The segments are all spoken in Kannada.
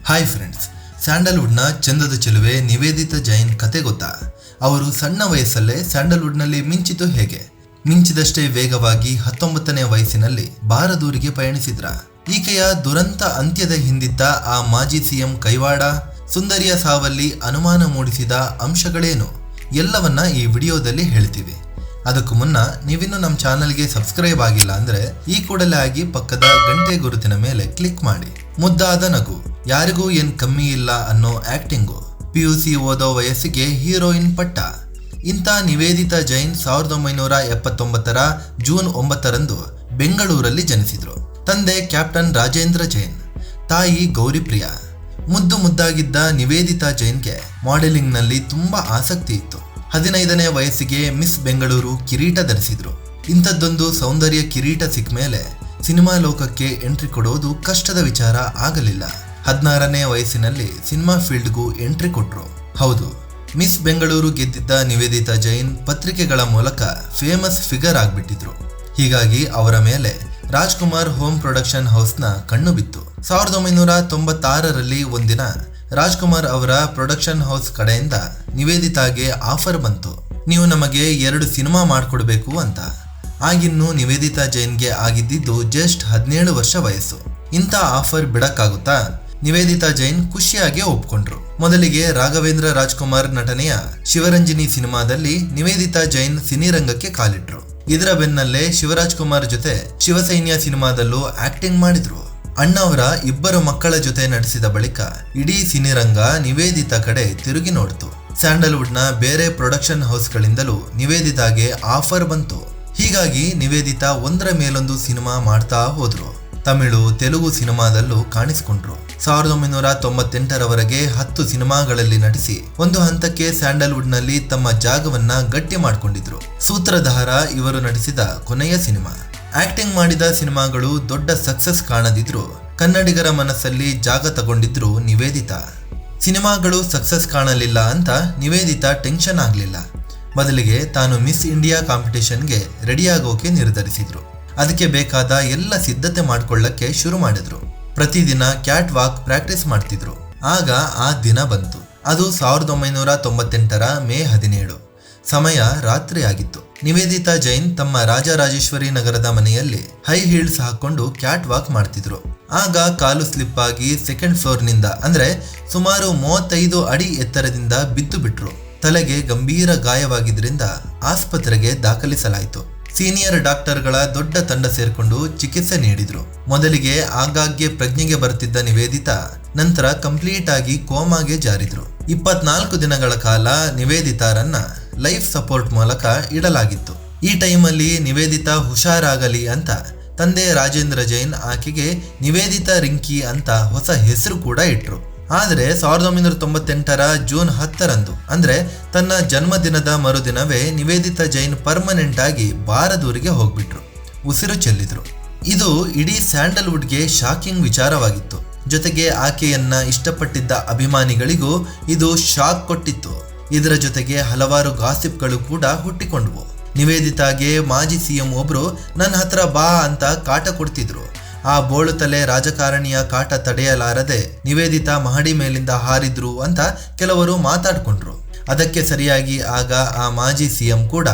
ಹಾಯ್ ಫ್ರೆಂಡ್ಸ್, ಸ್ಯಾಂಡಲ್ವುಡ್ನ ಚಂದದ ಚೆಲುವೆ ನಿವೇದಿತಾ ಜೈನ್ ಕತೆ ಗೊತ್ತಾ? ಅವರು ಸಣ್ಣ ವಯಸ್ಸಲ್ಲೇ ಸ್ಯಾಂಡಲ್ವುಡ್ನಲ್ಲಿ ಮಿಂಚಿತು ಹೇಗೆ? ಮಿಂಚಿದಷ್ಟೇ ವೇಗವಾಗಿ 19ನೇ ವಯಸ್ಸಿನಲ್ಲಿ ಬಾರದೂರಿಗೆ ಪಯಣಿಸಿದ್ರ? ಈಕೆಯ ದುರಂತ ಅಂತ್ಯದ ಹಿಂದಿದ್ದ ಆ ಮಾಜಿ ಸಿಎಂ ಕೈವಾಡ, ಸುಂದರಿಯ ಸಾವಲ್ಲಿ ಅನುಮಾನ ಮೂಡಿಸಿದ ಅಂಶಗಳೇನು ಎಲ್ಲವನ್ನ ಈ ವಿಡಿಯೋದಲ್ಲಿ ಹೇಳ್ತೀವಿ. ಅದಕ್ಕೂ ಮುನ್ನ ನೀವಿನ್ನು ನಮ್ಮ ಚಾನಲ್ಗೆ ಸಬ್ಸ್ಕ್ರೈಬ್ ಆಗಿಲ್ಲ ಅಂದ್ರೆ ಈ ಕೂಡಲೇ ಆಗಿ ಪಕ್ಕದ ಗಂಟೆ ಗುರುತಿನ ಮೇಲೆ ಕ್ಲಿಕ್ ಮಾಡಿ. ಮುದ್ದಾದ ನಗು, ಯಾರಿಗೂ ಏನ್ ಕಮ್ಮಿ ಇಲ್ಲ ಅನ್ನೋ ಆಕ್ಟಿಂಗು, PUC ಓದೋ ವಯಸ್ಸಿಗೆ ಹೀರೋಯಿನ್ ಪಟ್ಟ. ಇಂಥ ನಿವೇದಿತಾ ಜೈನ್ 1979ರ ಜೂನ್ 9ರಂದು ಬೆಂಗಳೂರಲ್ಲಿ ಜನಿಸಿದ್ರು. ತಂದೆ ಕ್ಯಾಪ್ಟನ್ ರಾಜೇಂದ್ರ ಜೈನ್, ತಾಯಿ ಗೌರಿಪ್ರಿಯಾ. ಮುದ್ದಾಗಿದ್ದ ನಿವೇದಿತಾ ಜೈನ್ಗೆ ಮಾಡೆಲಿಂಗ್ನಲ್ಲಿ ತುಂಬಾ ಆಸಕ್ತಿ ಇತ್ತು. 15ನೇ ವಯಸ್ಸಿಗೆ ಮಿಸ್ ಬೆಂಗಳೂರು ಕಿರೀಟ ಧರಿಸಿದ್ರು. ಇಂಥದ್ದೊಂದು ಸೌಂದರ್ಯ ಕಿರೀಟ ಸಿಕ್ಕ ಮೇಲೆ ಸಿನಿಮಾ ಲೋಕಕ್ಕೆ ಎಂಟ್ರಿ ಕೊಡೋದು ಕಷ್ಟದ ವಿಚಾರ ಆಗಲಿಲ್ಲ. 16ನೇ ವಯಸ್ಸಿನಲ್ಲಿ ಸಿನಿಮಾ ಫೀಲ್ಡ್ಗೂ ಎಂಟ್ರಿ ಕೊಟ್ರು. ಹೌದು, ಮಿಸ್ ಬೆಂಗಳೂರು ಗೆದ್ದಿದ್ದ ನಿವೇದಿತಾ ಜೈನ್ ಪತ್ರಿಕೆಗಳ ಮೂಲಕ ಫೇಮಸ್ ಫಿಗರ್ ಆಗ್ಬಿಟ್ಟಿದ್ರು. ಹೀಗಾಗಿ ಅವರ ಮೇಲೆ ರಾಜ್ಕುಮಾರ್ ಹೋಮ್ ಪ್ರೊಡಕ್ಷನ್ ಹೌಸ್ನ ಕಣ್ಣು ಬಿತ್ತು. 1996ರಲ್ಲಿ ಒಂದಿನ ರಾಜ್ಕುಮಾರ್ ಅವರ ಪ್ರೊಡಕ್ಷನ್ ಹೌಸ್ ಕಡೆಯಿಂದ ನಿವೇದಿತಾಗೆ ಆಫರ್ ಬಂತು, ನೀವು ನಮಗೆ 2 ಸಿನಿಮಾ ಮಾಡಿಕೊಡ್ಬೇಕು ಅಂತ. ಆಗಿನ್ನು ನಿವೇದಿತಾ ಜೈನ್ಗೆ ಆಗಿದ್ದಿದ್ದು ಜಸ್ಟ್ 17 ವರ್ಷ ವಯಸ್ಸು. ಇಂಥ ಆಫರ್ ಬಿಡಕ್ಕಾಗುತ್ತಾ? ನಿವೇದಿತಾ ಜೈನ್ ಖುಷಿಯಾಗಿ ಒಪ್ಕೊಂಡ್ರು. ಮೊದಲಿಗೆ ರಾಘವೇಂದ್ರ ರಾಜ್ಕುಮಾರ್ ನಟನೆಯ ಶಿವರಂಜನಿ ಸಿನಿಮಾದಲ್ಲಿ ನಿವೇದಿತಾ ಜೈನ್ ಸಿನಿರಂಗಕ್ಕೆ ಕಾಲಿಟ್ರು. ಇದರ ಬೆನ್ನಲ್ಲೇ ಶಿವರಾಜ್ ಕುಮಾರ್ ಜೊತೆ ಶಿವಸೈನ್ಯ ಸಿನಿಮಾದಲ್ಲೂ ಆಕ್ಟಿಂಗ್ ಮಾಡಿದ್ರು. ಅಣ್ಣವರ 2 ಮಕ್ಕಳ ಜೊತೆ ನಟಿಸಿದ ಬಳಿಕ ಇಡೀ ಸಿನಿರಂಗ ನಿವೇದಿತಾ ಕಡೆ ತಿರುಗಿ ನೋಡ್ತು. ಸ್ಯಾಂಡಲ್ವುಡ್ನ ಬೇರೆ ಪ್ರೊಡಕ್ಷನ್ ಹೌಸ್ಗಳಿಂದಲೂ ನಿವೇದಿತಾಗೆ ಆಫರ್ ಬಂತು. ಹೀಗಾಗಿ ನಿವೇದಿತಾ ಒಂದರ ಮೇಲೊಂದು ಸಿನಿಮಾ ಮಾಡ್ತಾ ಹೋದ್ರು. ತಮಿಳು, ತೆಲುಗು ಸಿನಿಮಾದಲ್ಲೂ ಕಾಣಿಸಿಕೊಂಡ್ರು. 1998ರವರೆಗೆ 10 ಸಿನಿಮಾಗಳಲ್ಲಿ ನಟಿಸಿ ಒಂದು ಹಂತಕ್ಕೆ ಸ್ಯಾಂಡಲ್ವುಡ್ನಲ್ಲಿ ತಮ್ಮ ಜಾಗವನ್ನ ಗಟ್ಟಿ ಮಾಡಿಕೊಂಡಿದ್ರು. ಸೂತ್ರಧಾರ ಇವರು ನಟಿಸಿದ ಕೊನೆಯ ಸಿನಿಮಾ. ಆಕ್ಟಿಂಗ್ ಮಾಡಿದ ಸಿನಿಮಾಗಳು ದೊಡ್ಡ ಸಕ್ಸಸ್ ಕಾಣದಿದ್ರು ಕನ್ನಡಿಗರ ಮನಸ್ಸಲ್ಲಿ ಜಾಗ ತಗೊಂಡಿದ್ರು ನಿವೇದಿತಾ. ಸಿನಿಮಾಗಳು ಸಕ್ಸಸ್ ಕಾಣಲಿಲ್ಲ ಅಂತ ನಿವೇದಿತಾ ಟೆನ್ಷನ್ ಆಗ್ಲಿಲ್ಲ. ಬದಲಿಗೆ ತಾನು ಮಿಸ್ ಇಂಡಿಯಾ ಕಾಂಪಿಟೇಷನ್ಗೆ ರೆಡಿಯಾಗೋಕೆ ನಿರ್ಧರಿಸಿದ್ರು. ಅದಕ್ಕೆ ಬೇಕಾದ ಎಲ್ಲ ಸಿದ್ಧತೆ ಮಾಡ್ಕೊಳ್ಳಕ್ಕೆ ಶುರು ಮಾಡಿದ್ರು. ಪ್ರತಿದಿನ ಕ್ಯಾಟ್ ವಾಕ್ ಪ್ರಾಕ್ಟೀಸ್ ಮಾಡ್ತಿದ್ರು. ಆಗ ಆ ದಿನ ಬಂತು. ಅದು 1998ರ ಮೇ 17. ಸಮಯ ರಾತ್ರಿ ಆಗಿತ್ತು. ನಿವೇದಿತಾ ಜೈನ್ ತಮ್ಮ ರಾಜರಾಜೇಶ್ವರಿ ನಗರದ ಮನೆಯಲ್ಲಿ ಹೈ ಹೀಲ್ಸ್ ಹಾಕೊಂಡು ಕ್ಯಾಟ್ ವಾಕ್ ಮಾಡ್ತಿದ್ರು. ಆಗ ಕಾಲು ಸ್ಲಿಪ್ ಆಗಿ 2nd ಫ್ಲೋರ್ನಿಂದ ಅಂದ್ರೆ ಸುಮಾರು 35 ಅಡಿ ಎತ್ತರದಿಂದ ಬಿದ್ದು ಬಿಟ್ರು. ತಲೆಗೆ ಗಂಭೀರ ಗಾಯವಾಗಿದ್ರಿಂದ ಆಸ್ಪತ್ರೆಗೆ ದಾಖಲಿಸಲಾಯಿತು. ಸೀನಿಯರ್ ಡಾಕ್ಟರ್ಗಳ ದೊಡ್ಡ ತಂಡ ಸೇರ್ಕೊಂಡು ಚಿಕಿತ್ಸೆ ನೀಡಿದ್ರು. ಮೊದಲಿಗೆ ಆಗಾಗ್ಗೆ ಪ್ರಜ್ಞೆಗೆ ಬರ್ತಿದ್ದ ನಿವೇದಿತಾ ನಂತರ ಕಂಪ್ಲೀಟ್ ಆಗಿ ಕೋಮಾಗೆ ಜಾರಿದ್ರು. 24 ದಿನಗಳ ಕಾಲ ನಿವೇದಿತಾರನ್ನ ಲೈಫ್ ಸಪೋರ್ಟ್ ಮೂಲಕ ಇಡಲಾಗಿತ್ತು. ಈ ಟೈಮಲ್ಲಿ ನಿವೇದಿತಾ ಹುಷಾರಾಗಲಿ ಅಂತ ತಂದೆ ರಾಜೇಂದ್ರ ಜೈನ್ ಆಕೆಗೆ ನಿವೇದಿತಾ ರಿಂಕಿ ಅಂತ ಹೊಸ ಹೆಸರು ಕೂಡ ಇಟ್ರು. ಆದರೆ 1998ರ ಜೂನ್ 10ರಂದು ಅಂದ್ರೆ ತನ್ನ ಜನ್ಮದಿನದ ಮರುದಿನವೇ ನಿವೇದಿತಾ ಜೈನ್ ಪರ್ಮನೆಂಟ್ ಆಗಿ ಬಾರದೂರಿಗೆ ಹೋಗ್ಬಿಟ್ರು, ಉಸಿರು ಚೆಲ್ಲಿದ್ರು. ಇದು ಇಡೀ ಸ್ಯಾಂಡಲ್ವುಡ್ಗೆ ಶಾಕಿಂಗ್ ವಿಚಾರವಾಗಿತ್ತು. ಜೊತೆಗೆ ಆಕೆಯನ್ನ ಇಷ್ಟಪಟ್ಟಿದ್ದ ಅಭಿಮಾನಿಗಳಿಗೂ ಇದು ಶಾಕ್ ಕೊಟ್ಟಿತ್ತು. ಇದರ ಜೊತೆಗೆ ಹಲವಾರು ಗಾಸಿಪ್ಗಳು ಕೂಡ ಹುಟ್ಟಿಕೊಂಡ್ವು. ನಿವೇದಿತಾಗೆ ಮಾಜಿ ಸಿಎಂ ಒಬ್ರು ನನ್ನ ಹತ್ರ ಬಾ ಅಂತ ಕಾಟ ಕೊಡ್ತಿದ್ರು. ಆ ಬೋಳು ತಲೆ ರಾಜಕಾರಣಿಯ ಕಾಟ ತಡೆಯಲಾರದೆ ನಿವೇದಿತಾ ಮಹಡಿ ಮೇಲಿಂದ ಹಾರಿದ್ರು ಅಂತ ಕೆಲವರು ಮಾತಾಡ್ಕೊಂಡ್ರು. ಅದಕ್ಕೆ ಸರಿಯಾಗಿ ಆಗ ಆ ಮಾಜಿ ಸಿಎಂ ಕೂಡ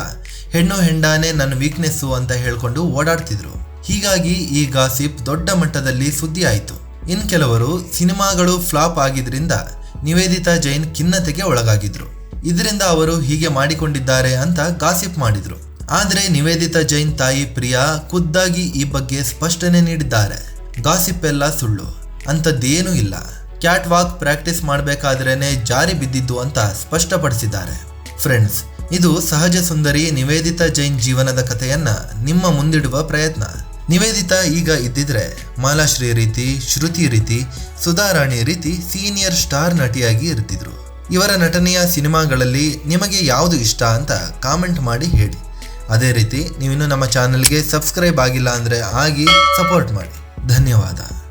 ಹೆಣ್ಣು ಹೆಂಡಾನೆ ನನ್ನ ವೀಕ್ನೆಸ್ಸು ಅಂತ ಹೇಳ್ಕೊಂಡು ಓಡಾಡ್ತಿದ್ರು. ಹೀಗಾಗಿ ಈ ಗಾಸಿಪ್ ದೊಡ್ಡ ಮಟ್ಟದಲ್ಲಿ ಸುದ್ದಿ ಆಯಿತು. ಇನ್ ಕೆಲವರು ಸಿನಿಮಾಗಳು ಫ್ಲಾಪ್ ಆಗಿದ್ರಿಂದ ನಿವೇದಿತಾ ಜೈನ್ ಖಿನ್ನತೆಗೆ ಒಳಗಾಗಿದ್ರು. ಇದರಿಂದ ಅವರು ಹೀಗೆ ಮಾಡಿಕೊಂಡಿದ್ದಾರೆ ಅಂತ ಗಾಸಿಪ್ ಮಾಡಿದ್ರು. ಆದರೆ ನಿವೇದಿತಾ ಜೈನ್ ತಾಯಿ ಪ್ರಿಯಾ ಖುದ್ದಾಗಿ ಈ ಬಗ್ಗೆ ಸ್ಪಷ್ಟನೆ ನೀಡಿದ್ದಾರೆ. ಗಾಸಿಪ್ ಎಲ್ಲ ಸುಳ್ಳು, ಅಂಥದ್ದೇನೂ ಇಲ್ಲ. ಕ್ಯಾಟ್ ವಾಕ್ ಪ್ರಾಕ್ಟೀಸ್ ಮಾಡಬೇಕಾದ್ರೇನೆ ಜಾರಿ ಬಿದ್ದಿದ್ದು ಅಂತ ಸ್ಪಷ್ಟಪಡಿಸಿದ್ದಾರೆ. ಫ್ರೆಂಡ್ಸ್, ಇದು ಸಹಜ ಸುಂದರಿ ನಿವೇದಿತಾ ಜೈನ್ ಜೀವನದ ಕಥೆಯನ್ನ ನಿಮ್ಮ ಮುಂದಿಡುವ ಪ್ರಯತ್ನ. ನಿವೇದಿತಾ ಈಗ ಇದ್ದಿದ್ರೆ ಮಾಲಾಶ್ರೀ ರೀತಿ, ಶ್ರುತಿ ರೀತಿ, ಸುಧಾರಾಣಿ ರೀತಿ ಸೀನಿಯರ್ ಸ್ಟಾರ್ ನಟಿಯಾಗಿ ಇರ್ತಿದ್ರು. ಇವರ ನಟನೆಯ ಸಿನಿಮಾಗಳಲ್ಲಿ ನಿಮಗೆ ಯಾವುದು ಇಷ್ಟ ಅಂತ ಕಾಮೆಂಟ್ ಮಾಡಿ ಹೇಳಿ. ಅದೇ ರೀತಿ ನೀವಿನ್ನು ನಮ್ಮ ಚಾನಲ್ಗೆ ಸಬ್ಸ್ಕ್ರೈಬ್ ಆಗಿಲ್ಲ ಅಂದರೆ ಆಗಿ ಸಪೋರ್ಟ್ ಮಾಡಿ. ಧನ್ಯವಾದ.